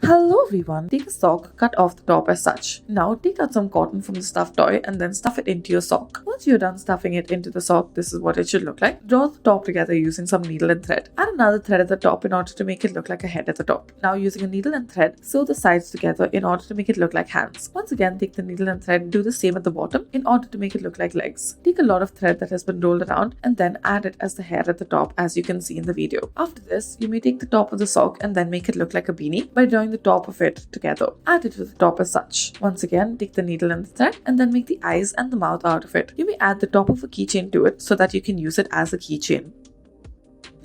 Hello everyone, take a sock, cut off the top as such. Now take out some cotton from the stuffed toy and then stuff it into your sock. Once you're done stuffing it into the sock, this is what it should look like. Draw the top together using some needle and thread. Add another thread at the top in order to make it look like a head at the top. Now using a needle and thread, sew the sides together in order to make it look like hands. Once again, take the needle and thread, do the same at the bottom in order to make it look like legs. Take a lot of thread that has been rolled around and then add it as the hair at the top as you can see in the video. After this, you may take the top of the sock and then make it look like a beanie by drawing the top of it together. Add it to the top as such. Once again, take the needle and the thread and then make the eyes and the mouth out of it. You may add the top of a keychain to it so that you can use it as a keychain.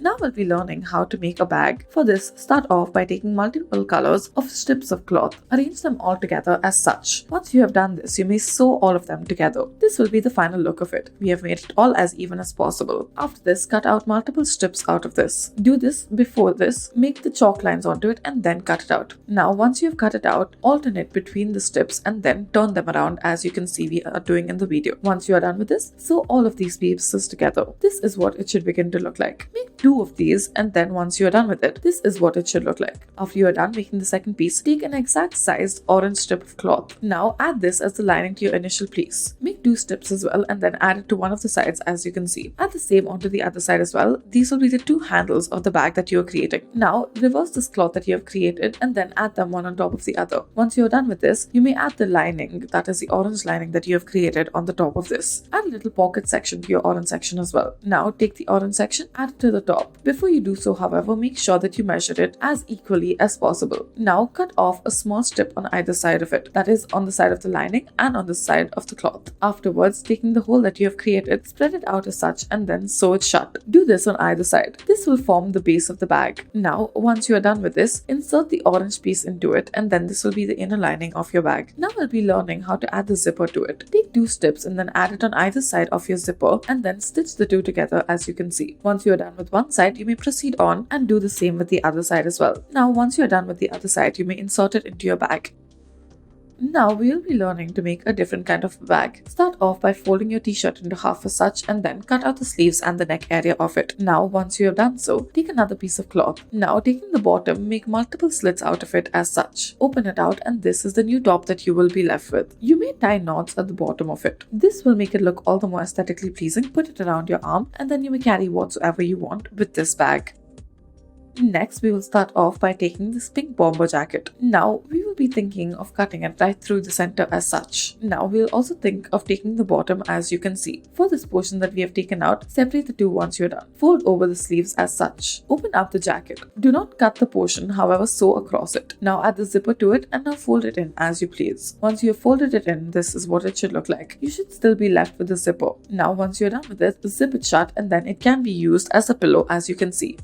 Now we'll be learning how to make a bag. For this, start off by taking multiple colors of strips of cloth. Arrange them all together as such. Once you have done this, you may sew all of them together. This will be the final look of it. We have made it all as even as possible. After this, cut out multiple strips out of this. Do this before this, make the chalk lines onto it and then cut it out. Now once you have cut it out, alternate between the strips and then turn them around as you can see we are doing in the video. Once you are done with this, sew all of these pieces together. This is what it should begin to look like. Make two of these and then once you are done with it, this is what it should look like. After you are done making the second piece, take an exact sized orange strip of cloth. Now add this as the lining to your initial piece. Make two strips as well and then add it to one of the sides as you can see. Add the same onto the other side as well. These will be the two handles of the bag that you are creating. Now reverse this cloth that you have created and then add them one on top of the other. Once you are done with this, you may add the lining, that is the orange lining that you have created on the top of this. Add a little pocket section to your orange section as well. Now take the orange section, add it to the top. Before you do so, however, make sure that you measure it as equally as possible. Now cut off a small strip on either side of it, that is on the side of the lining and on the side of the cloth. Afterwards, taking the hole that you have created, spread it out as such and then sew it shut. Do this on either side. This will form the base of the bag. Now, once you are done with this, insert the orange piece into it and then this will be the inner lining of your bag. Now we'll be learning how to add the zipper to it. Take two strips and then add it on either side of your zipper and then stitch the two together as you can see. Once you are done with one side, you may proceed on and do the same with the other side as well. Now once you are done with the other side, you may insert it into your bag. Now we will be learning to make a different kind of bag. Start off by folding your t-shirt into half as such and then cut out the sleeves and the neck area of it. Now once you have done so, take another piece of cloth. Now taking the bottom, make multiple slits out of it as such. Open it out and this is the new top that you will be left with. You may tie knots at the bottom of it. This will make it look all the more aesthetically pleasing. Put it around your arm and then you may carry whatsoever you want with this bag. Next, we will start off by taking this pink bomber jacket. Now, we will be thinking of cutting it right through the center as such. Now, we'll also think of taking the bottom as you can see. For this portion that we have taken out, separate the two once you're done. Fold over the sleeves as such. Open up the jacket. Do not cut the portion, however, sew across it. Now, add the zipper to it and now fold it in as you please. Once you have folded it in, this is what it should look like. You should still be left with the zipper. Now, once you're done with this, zip it shut and then it can be used as a pillow as you can see.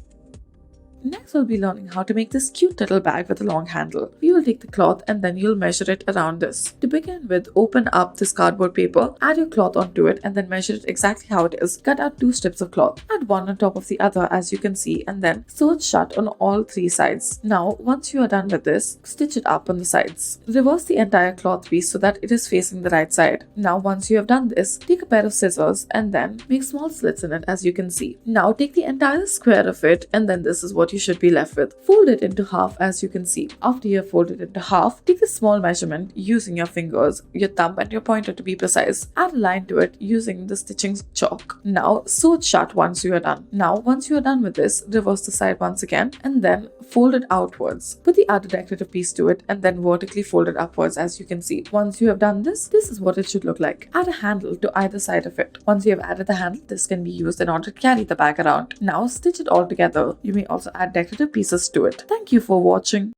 Next, we'll be learning how to make this cute little bag with a long handle. We will take the cloth and then you'll measure it around this. To begin with, open up this cardboard paper, add your cloth onto it and then measure it exactly how it is. Cut out two strips of cloth, add one on top of the other as you can see and then sew it shut on all three sides. Now, once you are done with this, stitch it up on the sides. Reverse the entire cloth piece so that it is facing the right side. Now, once you have done this, take a pair of scissors and then make small slits in it as you can see. Now, take the entire square of it and then this is what you should be left with. Fold it into half as you can see. After you have folded it into half, take a small measurement using your fingers, your thumb and your pointer to be precise. Add a line to it using the stitching chalk. Now sew it shut once you are done. Now once you are done with this, reverse the side once again and then fold it outwards. Put the other decorative piece to it and then vertically fold it upwards as you can see. Once you have done this, this is what it should look like. Add a handle to either side of it. Once you have added the handle, this can be used in order to carry the bag around. Now stitch it all together. You may also add decorative pieces to it. Thank you for watching.